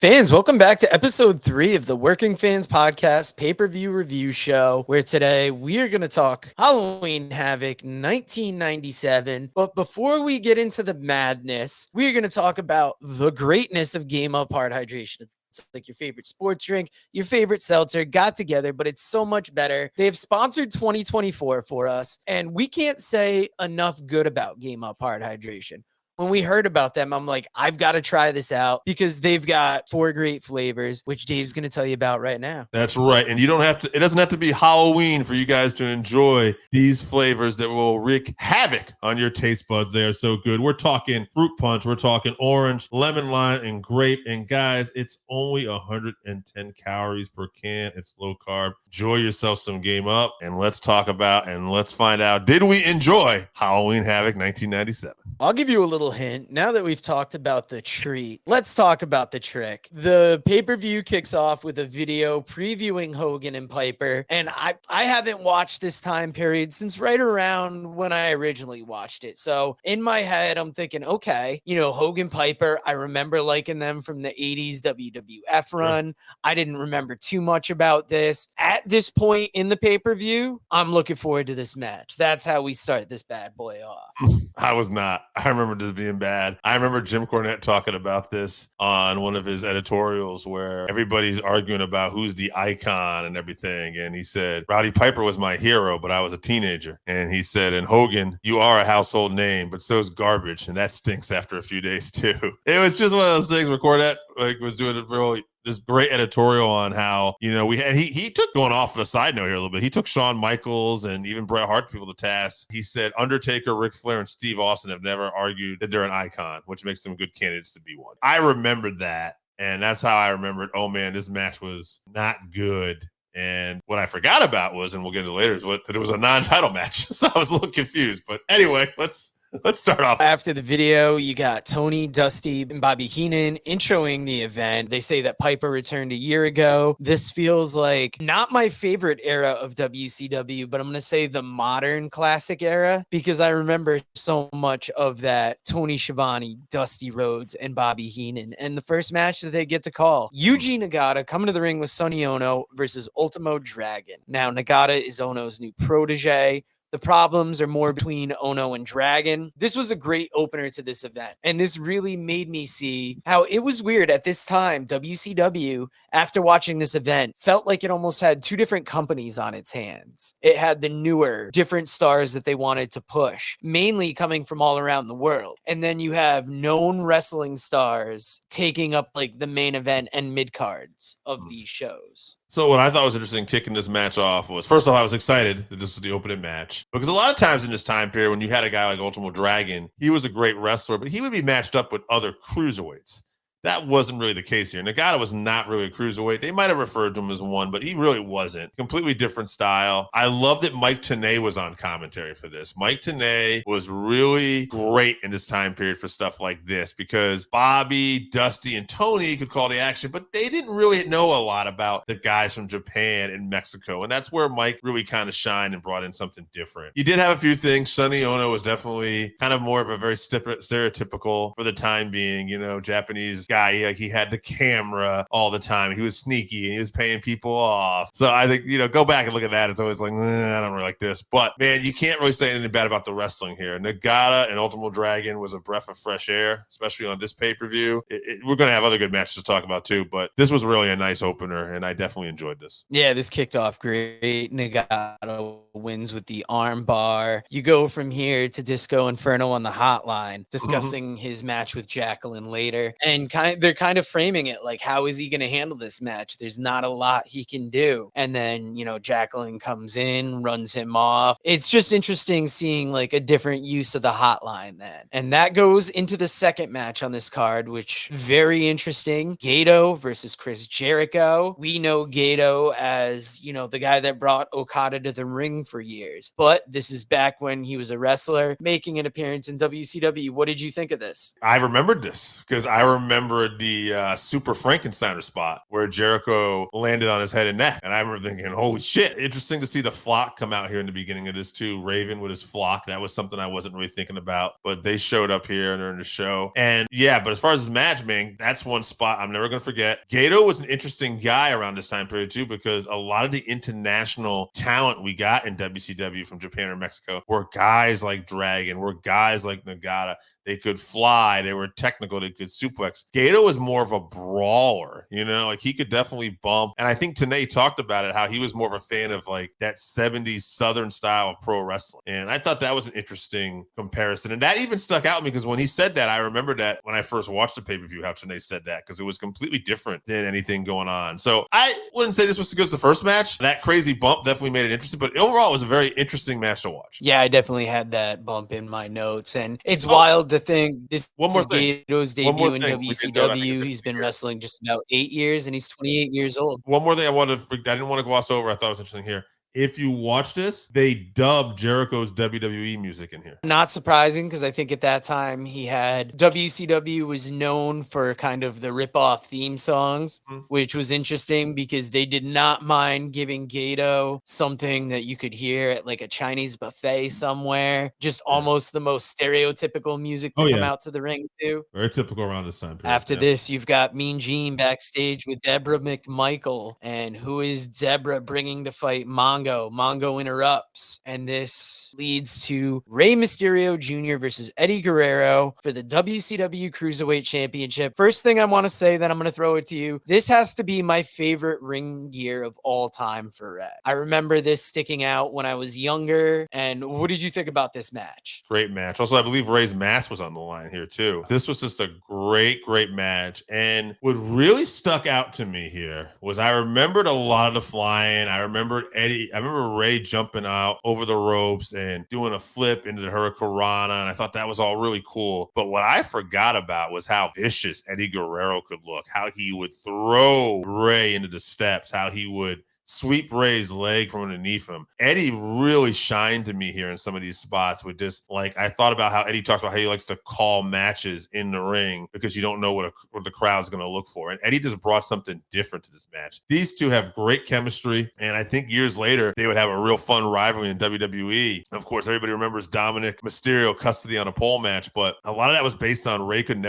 Fans, welcome back to episode 3 of the Working Fans Podcast pay-per-view review show, where today we are going to talk Halloween Havoc 1997. But before we get into the madness, we are going to talk about the greatness of Game Up Hard Hydration. It's like your favorite sports drink, your favorite seltzer got together, but it's so much better. They've sponsored 2024 for us, and we can't say enough good about Game Up Hard Hydration. When we heard about them, I'm like, I've got to try this out because they've got 4 great flavors, which Dave's going to tell you about right now. That's right. And you don't have to, it doesn't have to be Halloween for you guys to enjoy these flavors that will wreak havoc on your taste buds. They are so good. We're talking fruit punch. We're talking orange, lemon lime, and grape. And guys, it's only 110 calories per can. It's low carb. Enjoy yourself some Game Up, and let's talk about and let's find out, did we enjoy Halloween Havoc 1997? I'll give you a little hint. Now that we've talked about the treat, let's talk about the trick. The pay-per-view kicks off with a video previewing Hogan and Piper, and I haven't watched this time period since right around when I originally watched it. So in my head, I'm thinking, okay, Hogan, Piper, I remember liking them from the 80s WWF run. Sure. I didn't remember too much about this. At this point in the pay-per-view, I'm looking forward to this match. That's how we start this bad boy off. I was not. I remember this being bad. I remember Jim Cornette talking about this on one of his editorials where everybody's arguing about who's the icon and everything. And he said, Rowdy Piper was my hero, but I was a teenager. And he said, and Hogan, you are a household name, but so's garbage. And that stinks after a few days too. It was just one of those things where Cornette was doing it really this great editorial on how, we had, he took, going off on a side note here a little bit, he took Shawn Michaels and even Bret Hart people to task. He said Undertaker, Ric Flair, and Steve Austin have never argued that they're an icon, which makes them good candidates to be one. I remembered that, and that's how I remembered, oh man, this match was not good. And what I forgot about was, and we'll get into later, is that it was a non-title match. So I was a little confused. But anyway, let's start off. After the video, you got Tony, Dusty, and Bobby Heenan introing the event. They say that Piper returned a year ago. This feels like not my favorite era of WCW, but I'm going to say the modern classic era because I remember so much of that Tony Schiavone, Dusty Rhodes, and Bobby Heenan. And the first match that they get to call, Yuji Nagata coming to the ring with Sonny Ono versus Ultimo Dragon. Now, Nagata is Ono's new protege. The problems are more between Ono and Dragon. This was a great opener to this event. And this really made me see how it was weird at this time. WCW, after watching this event, felt like it almost had 2 different companies on its hands. It had the newer, different stars that they wanted to push, mainly coming from all around the world. And then you have known wrestling stars taking up like the main event and mid-cards of these shows. So what I thought was interesting kicking this match off was, first of all, I was excited that this was the opening match. Because a lot of times in this time period, when you had a guy like Ultimo Dragon, he was a great wrestler, but he would be matched up with other cruiserweights. That wasn't really the case here. Nagata was not really a cruiserweight. They might have referred to him as one, but he really wasn't. Completely different style. I love that Mike Tenay was on commentary for this. Mike Tenay was really great in this time period for stuff like this because Bobby, Dusty, and Tony could call the action, but they didn't really know a lot about the guys from Japan and Mexico. And that's where Mike really kind of shined and brought in something different. He did have a few things. Sonny Ono was definitely kind of more of a very stereotypical for the time being, Japanese guy. He had the camera all the time. He was sneaky and he was paying people off. So I think, go back and look at that. It's always like, I don't really like this. But man, you can't really say anything bad about the wrestling here. Nagata and Ultimo Dragon was a breath of fresh air, especially on this pay-per-view. We're going to have other good matches to talk about too, but this was really a nice opener and I definitely enjoyed this. Yeah, this kicked off great. Nagata wins with the arm bar. You go from here to Disco Inferno on the hotline, discussing his match with Jacqueline later. And they're kind of framing it like, how is he going to handle this match? There's not a lot he can do. And then, Jacqueline comes in, runs him off. It's just interesting seeing like a different use of the hotline then. And that goes into the second match on this card, which very interesting. Gato versus Chris Jericho. We know Gato as, the guy that brought Okada to the ring for years. But this is back when he was a wrestler making an appearance in WCW. What did you think of this? I remembered this because I remember remember the Super Frankensteiner spot where Jericho landed on his head and neck. And I remember thinking, holy shit, interesting to see the flock come out here in the beginning of this too. Raven with his flock. That was something I wasn't really thinking about, but they showed up here during the show. And yeah, but as far as his match, man, that's one spot I'm never going to forget. Gato was an interesting guy around this time period too, because a lot of the international talent we got in WCW from Japan or Mexico were guys like Dragon, were guys like Nagata. They could fly. They were technical. They could suplex. Gato was more of a brawler, you know, like he could definitely bump. And I think Tenay talked about it, how he was more of a fan of like that 70s Southern style of pro wrestling. And I thought that was an interesting comparison. And that even stuck out to me because when he said that, I remember that when I first watched the pay-per-view, how Tenay said that, because it was completely different than anything going on. So I wouldn't say this was as good as the first match. That crazy bump definitely made it interesting, but overall it was a very interesting match to watch. Yeah, I definitely had that bump in my notes. And it's wild to think this is Gato's debut in WCW. He's been wrestling just about 8 years, and he's 28 years old. One more thing I didn't want to gloss over. I thought it was interesting here. If you watch this, they dubbed Jericho's WWE music in here. Not surprising, because I think at that time WCW was known for kind of the rip-off theme songs, which was interesting because they did not mind giving Gato something that you could hear at like a Chinese buffet somewhere, just almost the most stereotypical music to come out to the ring to. Very typical around this time period. After this, you've got Mean Gene backstage with Deborah McMichael, and who is Deborah bringing to fight Mongo? Mongo interrupts, and this leads to Rey Mysterio Jr. versus Eddie Guerrero for the WCW Cruiserweight Championship. First thing I want to say, that I'm going to throw it to you. This has to be my favorite ring gear of all time for Rey. I remember this sticking out when I was younger. And what did you think about this match? Great match. Also, I believe Rey's mask was on the line here too. This was just a great match. And what really stuck out to me here was I remembered a lot of the flying. I remember Rey jumping out over the ropes and doing a flip into the Hurricanrana, and I thought that was all really cool. But what I forgot about was how vicious Eddie Guerrero could look, how he would throw Rey into the steps, how he would sweep Rey's leg from underneath him. Eddie really shined to me here in some of these spots with just like, I thought about how Eddie talks about how he likes to call matches in the ring because you don't know what the crowd's going to look for. And Eddie just brought something different to this match. These two have great chemistry. And I think years later, they would have a real fun rivalry in WWE. Of course, everybody remembers Dominic Mysterio custody on a pole match, but a lot of that was based on Eddie could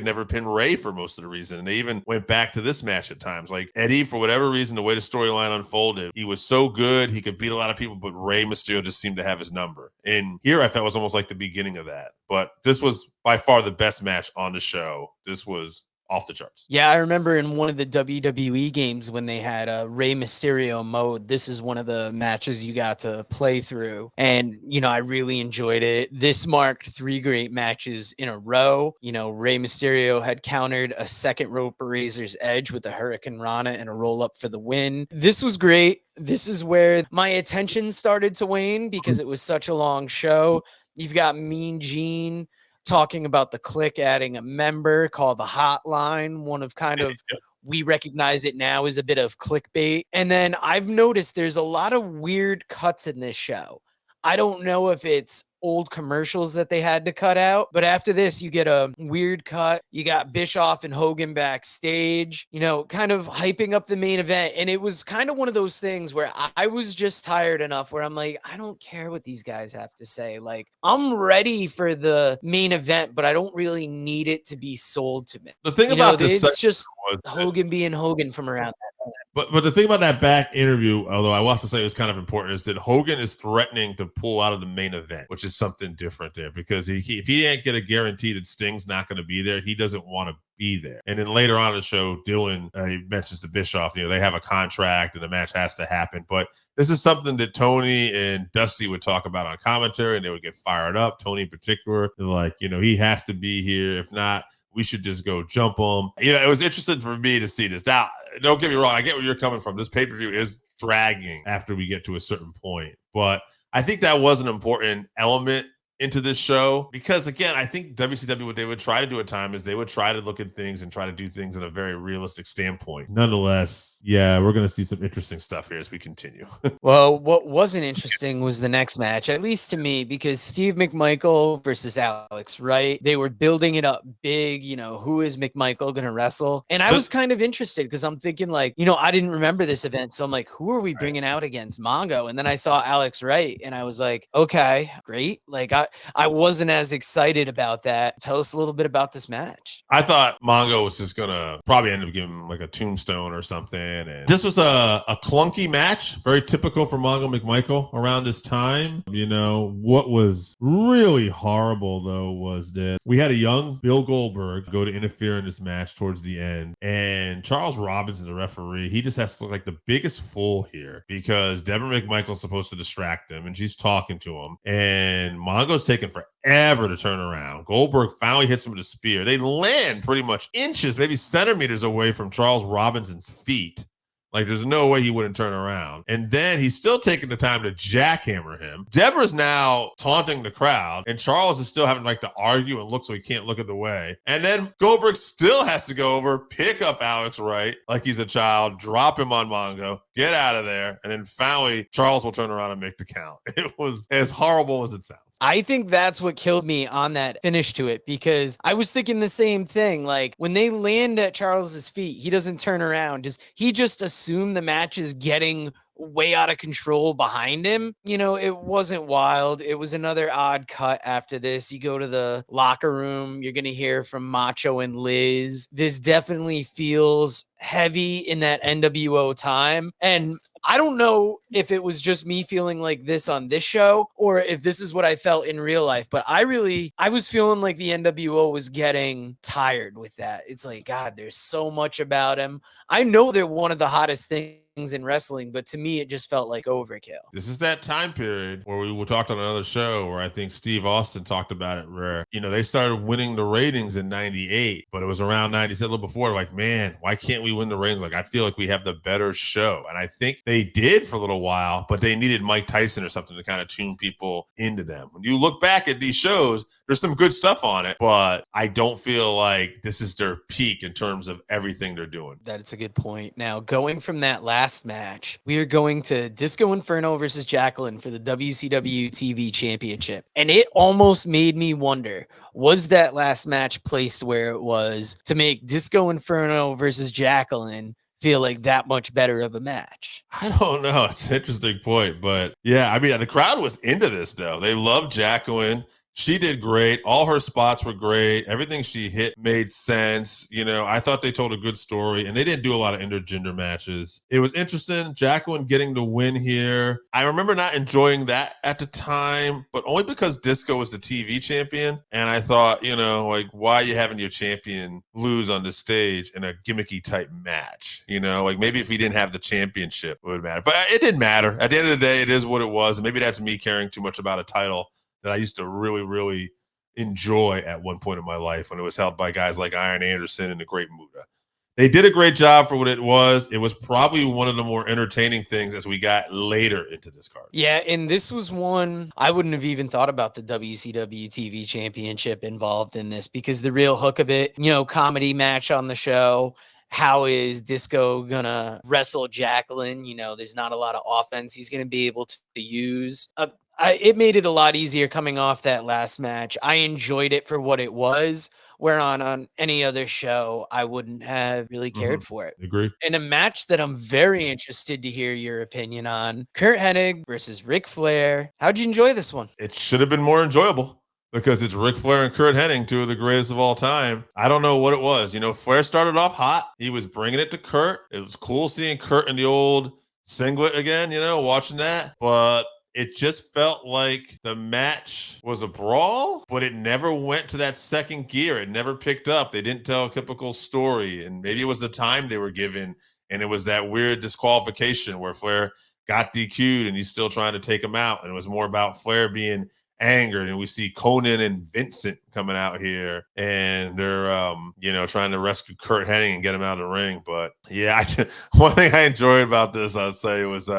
never pin Rey for most of the reason. And they even went back to this match at times. Like Eddie, for whatever reason, the way the storyline unfolded, he was so good, he could beat a lot of people, but Rey Mysterio just seemed to have his number. And here I felt was almost like the beginning of that. But this was by far the best match on the show. This was off the charts. Yeah, I remember in one of the WWE games when they had a Rey Mysterio mode, this is one of the matches you got to play through. And, I really enjoyed it. This marked 3 great matches in a row. Rey Mysterio had countered a second rope Razor's Edge with a Hurricanrana and a roll up for the win. This was great. This is where my attention started to wane because it was such a long show. You've got Mean Gene talking about the Click adding a member called the Hotline, one of kind of, we recognize it now as a bit of clickbait. And then I've noticed there's a lot of weird cuts in this show. I don't know if it's old commercials that they had to cut out, but after this you get a weird cut. You got Bischoff and Hogan backstage, kind of hyping up the main event, and it was kind of one of those things where I was just tired enough where I'm like, I don't care what these guys have to say. Like, I'm ready for the main event, but I don't really need it to be sold to me. The thing about this, it's just Hogan being Hogan from around that time. But the thing about that back interview, although I will have to say it's kind of important, is that Hogan is threatening to pull out of the main event, which is something different there, because if he didn't get a guarantee that Sting's not going to be there, he doesn't want to be there. And then later on in the show, Dylan, he mentions to Bischoff, they have a contract and the match has to happen. But this is something that Tony and Dusty would talk about on commentary, and they would get fired up. Tony in particular, like, he has to be here. If not, we should just go jump him. It was interesting for me to see this. Now, don't get me wrong. I get where you're coming from. This pay-per-view is dragging after we get to a certain point. But I think that was an important element into this show because, again, I think WCW, what they would try to do at times is they would try to look at things and try to do things in a very realistic standpoint. Nonetheless, yeah, we're going to see some interesting stuff here as we continue. Well, what wasn't interesting was the next match, at least to me, because Steve McMichael versus Alex Wright, they were building it up big. Who is McMichael going to wrestle? And I was kind of interested because I'm thinking like, I didn't remember this event. So I'm like, who are we bringing out against Mongo? And then I saw Alex Wright and I was like, okay, great. Like I wasn't as excited about that. Tell us a little bit about this match. I thought Mongo was just going to probably end up giving him like a tombstone or something. And this was a clunky match, very typical for Mongo McMichael around this time. What was really horrible though was that we had a young Bill Goldberg go to interfere in this match towards the end, and Charles Robinson, the referee, he just has to look like the biggest fool here because Deborah McMichael's supposed to distract him and she's talking to him, and Mongo's taking forever to turn around. Goldberg finally hits him with a spear. They land pretty much inches, maybe centimeters away from Charles Robinson's feet. Like, there's no way he wouldn't turn around. And then he's still taking the time to jackhammer him. Deborah's now taunting the crowd, and Charles is still having to argue and look so he can't look at the way. And then Goldberg still has to go over, pick up Alex Wright like he's a child, drop him on Mongo, get out of there, and then finally Charles will turn around and make the count. It was as horrible as it sounds. I think that's what killed me on that finish to it, because I was thinking the same thing. Like, when they land at Charles's feet, he doesn't turn around. He just assumed the match is getting way out of control behind him. It wasn't wild. It was another odd cut after this. You go to the locker room, you're going to hear from Macho and Liz. This definitely feels heavy in that NWO time. And I don't know if it was just me feeling like this on this show or if this is what I felt in real life, but I was feeling like the NWO was getting tired with that. It's like, God, there's so much about him. I know they're one of the hottest things in wrestling, but to me, it just felt like overkill. This is that time period where we talked on another show where I think Steve Austin talked about it, where, they started winning the ratings in 98, but it was around 97, a little before, like, man, why can't we win the ratings? Like, I feel like we have the better show. And I think they did for a little while, but they needed Mike Tyson or something to kind of tune people into them. When you look back at these shows, there's some good stuff on it, but I don't feel like this is their peak in terms of everything they're doing. That's a good point. Now, going from that last match, we are going to Disco Inferno versus Jacqueline for the WCW TV Championship. And it almost made me wonder, was that last match placed where it was to make Disco Inferno versus Jacqueline feel like that much better of a match? I don't know. It's an interesting point, but yeah, I mean, the crowd was into this though. They loved Jacqueline. She did great. All her spots were great. Everything she hit made sense. I thought they told a good story, and they didn't do a lot of intergender matches. It was interesting. Jacqueline getting the win here. I remember not enjoying that at the time, but only because Disco was the TV champion. And I thought, why are you having your champion lose on the stage in a gimmicky type match? Maybe if he didn't have the championship, it would matter. But it didn't matter. At the end of the day, it is what it was. And maybe that's me caring too much about a title that I used to really, really enjoy at one point in my life when it was held by guys like Iron Anderson and the Great Muta. They did a great job for what it was. It was probably one of the more entertaining things as we got later into this card. Yeah, and this was one I wouldn't have even thought about the WCW TV Championship involved in this, because the real hook of it, comedy match on the show. How is Disco gonna wrestle Jacqueline? There's not a lot of offense he's gonna be able to use. It made it a lot easier coming off that last match. I enjoyed it for what it was, where on any other show, I wouldn't have really cared for it. Agree. In a match that I'm very interested to hear your opinion on, Kurt Hennig versus Ric Flair. How'd you enjoy this one? It should have been more enjoyable because it's Ric Flair and Kurt Hennig, two of the greatest of all time. I don't know what it was. Flair started off hot. He was bringing it to Kurt. It was cool seeing Kurt in the old singlet again, watching that. But it just felt like the match was a brawl, but it never went to that second gear. It never picked up. They didn't tell a typical story. And maybe it was the time they were given. And it was that weird disqualification where Flair got DQ'd and he's still trying to take him out. And it was more about Flair being angered. And we see Conan and Vincent coming out here and they're, trying to rescue Kurt Hennig and get him out of the ring. But yeah, one thing I enjoyed about this, I'd say, was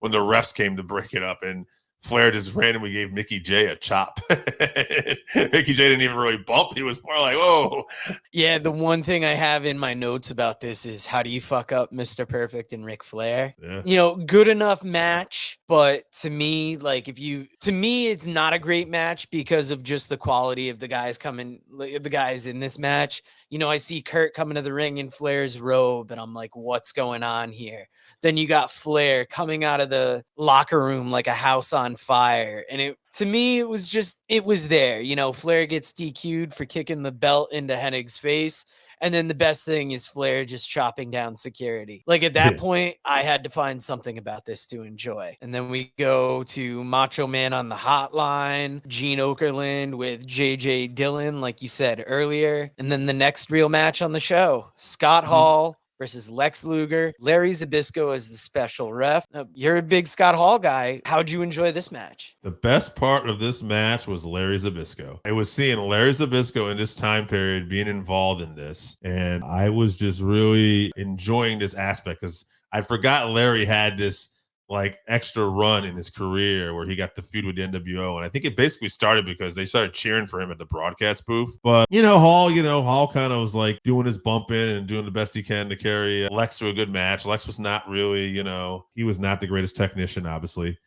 when the refs came to break it up and Flair just randomly gave Mickey J a chop. Mickey J didn't even really bump. He was more like, whoa. Yeah, the one thing I have in my notes about this is how do you fuck up Mr. Perfect and Ric Flair? Yeah. You know, good enough match, but to me, it's not a great match because of just the quality of the guys in this match. You know, I see Kurt coming to the ring in Flair's robe, and I'm like, what's going on here? Then you got Flair coming out of the locker room like a house on fire. And to me, it was there. You know, Flair gets DQ'd for kicking the belt into Hennig's face. And then the best thing is Flair just chopping down security. Like at that point, I had to find something about this to enjoy. And then we go to Macho Man on the hotline, Gene Okerlund with JJ Dillon, like you said earlier. And then the next real match on the show, Scott Hall versus Lex Luger, Larry Zbyszko as the special ref. You're a big Scott Hall guy. How'd you enjoy this match? The best part of this match was Larry Zbyszko. I was seeing Larry Zbyszko in this time period being involved in this, and I was just really enjoying this aspect because I forgot Larry had this like extra run in his career where he got the feud with the NWO. And I think it basically started because they started cheering for him at the broadcast booth. But, Hall kind of was like doing his bump in and doing the best he can to carry Lex to a good match. Lex was not really, he was not the greatest technician, obviously.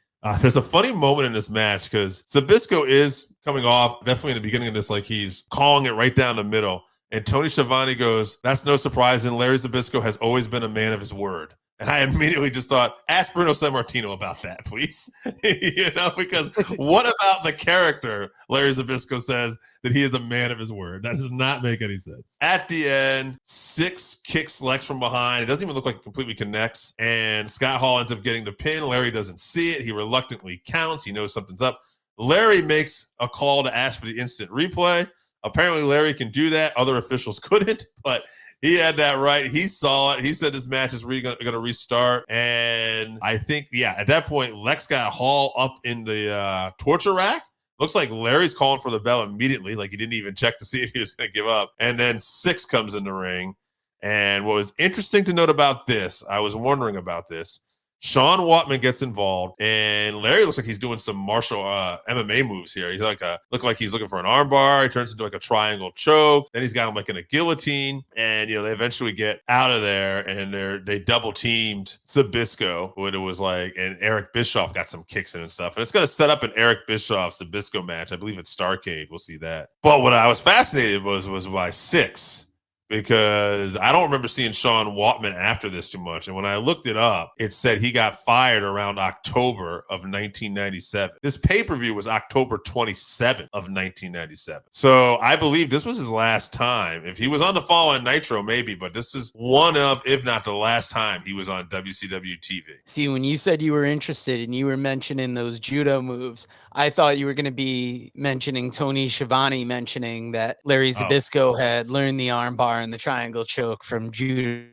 There's a funny moment in this match because Zbyszko is coming off definitely in the beginning of this, like he's calling it right down the middle. And Tony Schiavone goes, "That's no surprise. And Larry Zbyszko has always been a man of his word." And I immediately just thought, ask Bruno Sammartino about that, please. Because what about the character Larry Zbyszko says that he is a man of his word? That does not make any sense. At the end, Six kicks Lex from behind. It doesn't even look like it completely connects. And Scott Hall ends up getting the pin. Larry doesn't see it. He reluctantly counts. He knows something's up. Larry makes a call to ask for the instant replay. Apparently, Larry can do that. Other officials couldn't, but he had that right. He saw it. He said this match is going to restart. And I think, at that point, Lex got Hall up in the torture rack. Looks like Larry's calling for the bell immediately. Like he didn't even check to see if he was going to give up. And then Six comes in the ring. And what was interesting to note about this, I was wondering about this. Sean Waltman gets involved, and Larry looks like he's doing some martial MMA moves here. He's look like he's looking for an armbar. He turns into like a triangle choke. Then he's got him like in a guillotine, and they eventually get out of there, and they double teamed Zbyszko. What it was like, and Eric Bischoff got some kicks in and stuff, and it's gonna set up an Eric Bischoff Zbyszko match. I believe it's Starrcade. We'll see that. But what I was fascinated was by Six. Because I don't remember seeing Sean Waltman after this too much. And when I looked it up, it said he got fired around October of 1997. This pay-per-view was October 27th of 1997. So I believe this was his last time. If he was on the following Nitro, maybe, but this is one of, if not the last time he was on WCW TV. See, when you said you were interested and you were mentioning those judo moves, I thought you were going to be mentioning Tony Schiavone mentioning that Larry Zbyszko had learned the armbar and the triangle choke from judo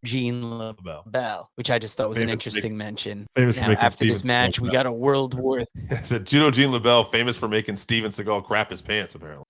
Gene LaBelle, which I just thought was an interesting mention. After this match, we got a World War. I said judo Gene LaBelle, famous for making Steven Seagal crap his pants, apparently.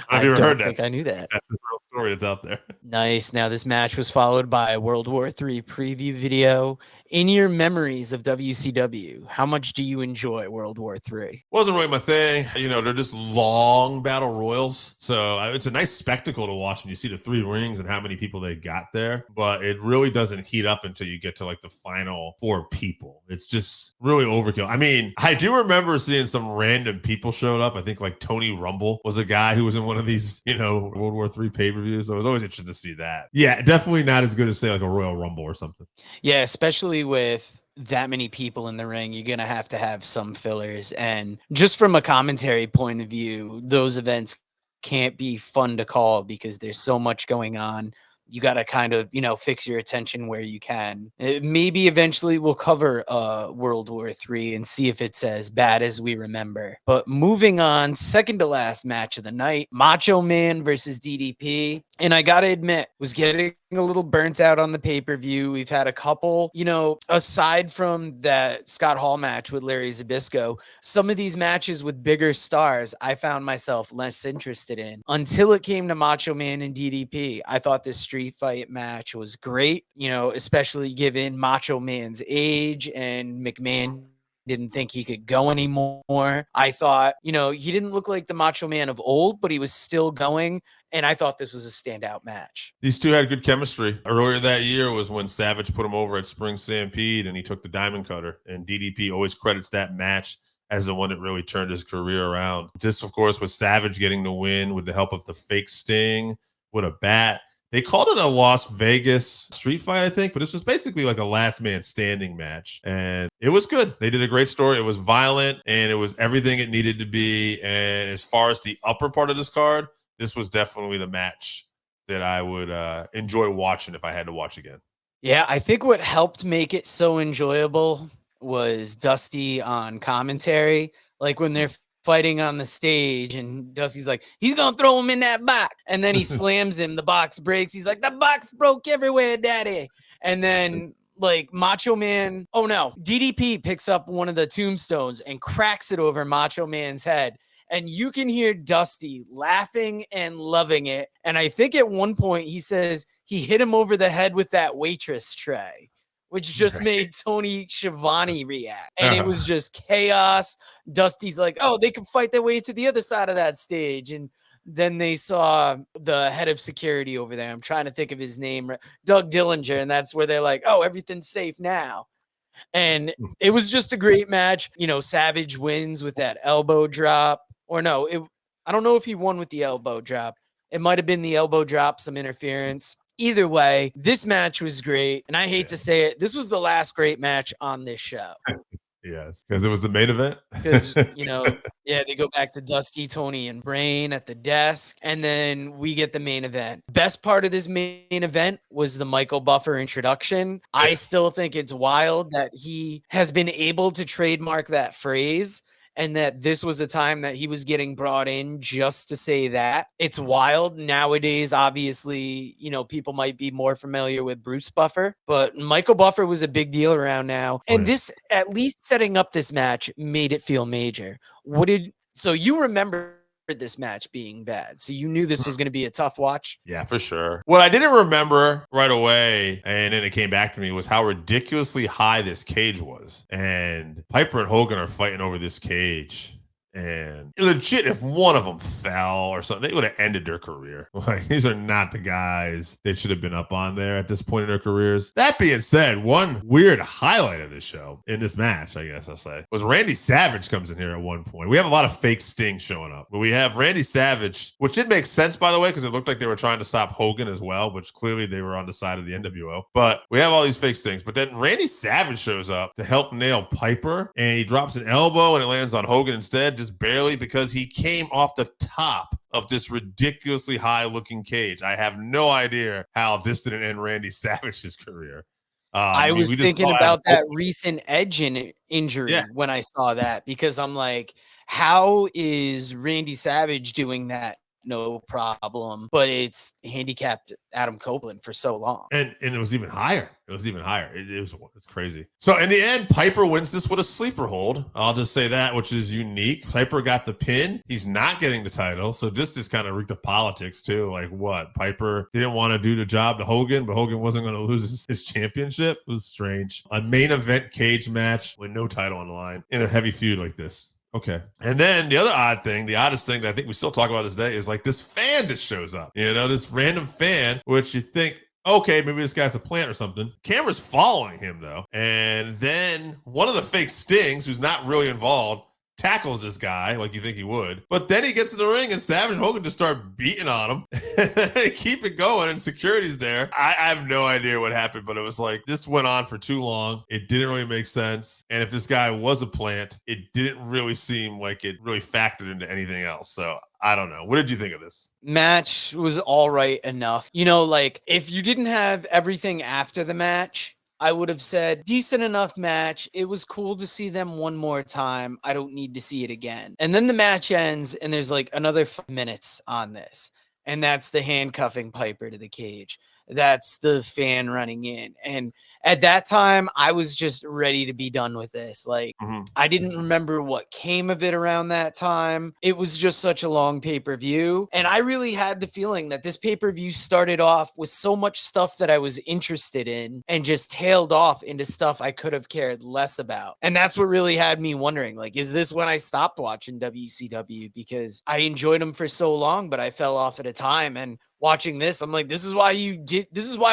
I don't think I knew that. That's the real story that's out there. Nice. Now, this match was followed by a World War III preview video. In your memories of WCW, how much do you enjoy World War III? Wasn't really my thing. They're just long battle royals. So it's a nice spectacle to watch when you see the three rings and how many people they got there. But it really doesn't heat up until you get to like the final four people. It's just really overkill. I mean, I do remember seeing some random people showed up. I think like Tony Rumble was a guy who was in one of these, World War III pay-per-views. So I was always interested to see that. Yeah, definitely not as good as say like a Royal Rumble or something. Yeah, especially with that many people in the ring, you're going to have some fillers. And just from a commentary point of view, those events can't be fun to call because there's so much going on. You got to kind of, fix your attention where you can. Maybe eventually we'll cover World War III and see if it's as bad as we remember. But moving on, second to last match of the night, Macho Man versus DDP. And I got to admit, was getting a little burnt out on the pay-per-view. We've had a couple, aside from that Scott Hall match with Larry Zbyszko, some of these matches with bigger stars, I found myself less interested in until it came to Macho Man and DDP. I thought this street fight match was great, especially given Macho Man's age and McMahon didn't think he could go anymore. I thought, he didn't look like the Macho Man of old, but he was still going. And I thought this was a standout match. These two had good chemistry. Earlier that year was when Savage put him over at Spring Stampede and he took the Diamond Cutter. And DDP always credits that match as the one that really turned his career around. This, of course, was Savage getting the win with the help of the fake Sting with a bat. They called it a Las Vegas street fight, I think, but this was basically like a last man standing match. And it was good. They did a great story. It was violent and it was everything it needed to be. And as far as the upper part of this card, this was definitely the match that I would enjoy watching if I had to watch again. Yeah, I think what helped make it so enjoyable was Dusty on commentary. Like when they're fighting on the stage and Dusty's like, he's going to throw him in that box. And then he slams him. The box breaks. He's like, the box broke everywhere, daddy. And then like Macho Man. Oh no, DDP picks up one of the tombstones and cracks it over Macho Man's head. And you can hear Dusty laughing and loving it. And I think at one point he says he hit him over the head with that waitress tray, which just made Tony Schiavone react. And it was just chaos. Dusty's like, oh, they can fight their way to the other side of that stage. And then they saw the head of security over there. I'm trying to think of his name, Doug Dillinger. And that's where they're like, oh, everything's safe now. And it was just a great match. Savage wins with that elbow drop. Or no, I don't know if he won with the elbow drop. It might have been the elbow drop, some interference. Either way, this match was great. And I hate to say it, this was the last great match on this show. Yes, because it was the main event. Because, they go back to Dusty, Tony, and Brain at the desk. And then we get the main event. Best part of this main event was the Michael Buffer introduction. I still think it's wild that he has been able to trademark that phrase. And that this was a time that he was getting brought in just to say that. It's wild. Nowadays, obviously, people might be more familiar with Bruce Buffer, but Michael Buffer was a big deal around now. And this, at least setting up this match, made it feel major. So you remember this match being bad. So you knew this was going to be a tough watch? Yeah, for sure. What I didn't remember right away, and then it came back to me, was how ridiculously high this cage was. And Piper and Hogan are fighting over this cage. And legit, if one of them fell or something, they would have ended their career. Like, these are not the guys they should have been up on there at this point in their careers. That being said, one weird highlight of this show, in this match, I guess I'll say, was Randy Savage comes in here at one point. We have a lot of fake Sting showing up. But we have Randy Savage, which did make sense, by the way, because it looked like they were trying to stop Hogan as well, which clearly they were on the side of the NWO. But we have all these fake Stings. But then Randy Savage shows up to help nail Piper, and he drops an elbow, and it lands on Hogan instead, just barely, because he came off the top of this ridiculously high looking cage. I have no idea how this didn't end Randy Savage's career. I was thinking about that recent Edge injury when I saw that, because I'm like, how is Randy Savage doing that? No problem, but it's handicapped Adam Copeland for so long. And it was even higher. It's crazy. So in the end, Piper wins this with a sleeper hold. I'll just say that, which is unique. Piper got the pin. He's not getting the title. So this just kind of reeked of politics too. Like what? Piper didn't want to do the job to Hogan, but Hogan wasn't going to lose his championship. It was strange. A main event cage match with no title on the line in a heavy feud like this. Okay. And then the other oddest thing that I think we still talk about this day is like this fan that shows up, this random fan, which you think, okay, maybe this guy's a plant or something. Camera's following him though. And then one of the fake Stings, who's not really involved, tackles this guy like you think he would. But then he gets in the ring and Savage and Hogan just start beating on him. They keep it going and security's there. I have no idea what happened, but it was like this went on for too long. It didn't really make sense. And if this guy was a plant, it didn't really seem like it really factored into anything else. So I don't know. What did you think of this? Match was all right enough. Like if you didn't have everything after the match, I would have said decent enough match. It was cool to see them one more time. I don't need to see it again. And then the match ends and there's like another 5 minutes on this. And that's the handcuffing Piper to the cage. that's the fan running in. And at that time, I was just ready to be done with this. Like, I didn't remember what came of it around that time. It was just such a long pay-per-view. And I really had the feeling that this pay-per-view started off with so much stuff that I was interested in and just tailed off into stuff I could have cared less about. And that's what really had me wondering, like, is this when I stopped watching WCW? Because I enjoyed them for so long, but I fell off at a time. And watching this, I'm like, this is why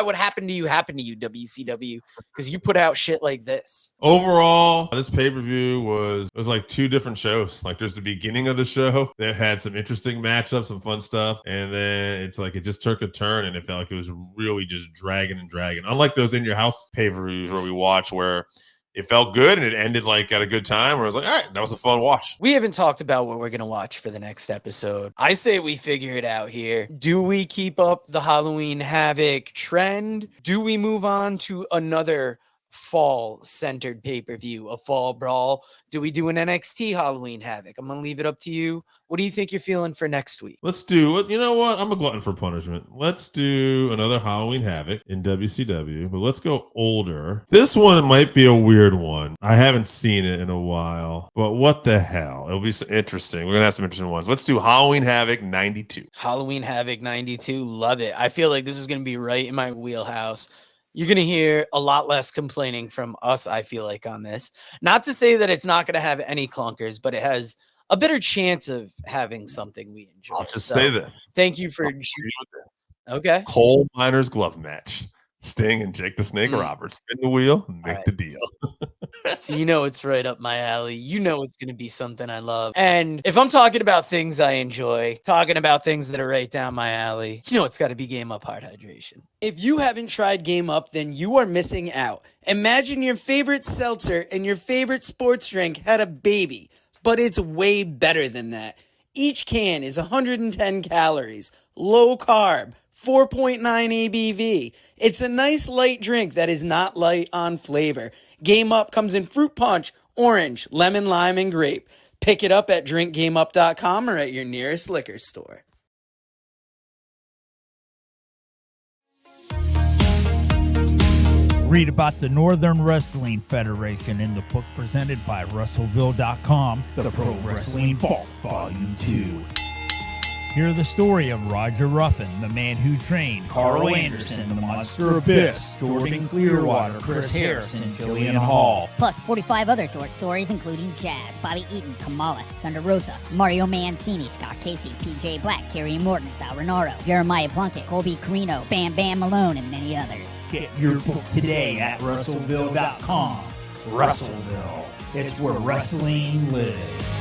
what happened to you, WCW, because you put out shit like this. Overall, this pay-per-view was like two different shows. Like, there's the beginning of the show that had some interesting matchups, some fun stuff, and then it's like it just took a turn and it felt like it was really just dragging. Unlike those in your house pay-per-views where we watch, where it felt good and it ended like at a good time, where I was like, all right, that was a fun watch. We haven't talked about what we're going to watch for the next episode. I say we figure it out here. Do we keep up the Halloween Havoc trend? Do we move on to another fall-centered pay-per-view, a fall brawl? Do we do an NXT Halloween Havoc? I'm going to leave it up to you. What do you think you're feeling for next week? Let's do it. You know what? I'm a glutton for punishment. Let's do another Halloween Havoc in WCW, but let's go older. This one might be a weird one. I haven't seen it in a while, but what the hell? It'll be so interesting. We're going to have some interesting ones. Let's do Halloween Havoc 92. Halloween Havoc 92. Love it. I feel like this is going to be right in my wheelhouse. You're going to hear a lot less complaining from us, I feel like, on this. Not to say that it's not going to have any clunkers, but it has a better chance of having something we enjoy. I'll just say this. Thank you for... Okay. Coal Miner's glove match. Sting and Jake the Snake Roberts. Spin the wheel and make the deal. So you know it's right up my alley. You know it's going to be something I love. And if I'm talking about things I enjoy, talking about things that are right down my alley, you know it's got to be Game Up Hard Hydration. If you haven't tried Game Up, then you are missing out. Imagine your favorite seltzer and your favorite sports drink had a baby, but it's way better than that. Each can is 110 calories, low carb, 4.9 ABV. It's a nice light drink that is not light on flavor. Game Up comes in fruit punch, orange, lemon, lime, and grape. Pick it up at drinkgameup.com or at your nearest liquor store. Read about the Northern Wrestling Federation in the book presented by Russellville.com, The Pro Wrestling Vault, Volume 2. Hear the story of Roger Ruffin, the man who trained Carl Anderson, the Monster Abyss, Jordan Clearwater, Chris Harris, and Jillian Hall. Plus 45 other short stories, including Jazz, Bobby Eaton, Kamala, Thunder Rosa, Mario Mancini, Scott Casey, PJ Black, Kerry Morton, Sal Renaro, Jeremiah Plunkett, Colby Carino, Bam Bam Malone, and many others. Get your book today at Russellville.com. Russellville. It's where wrestling lives.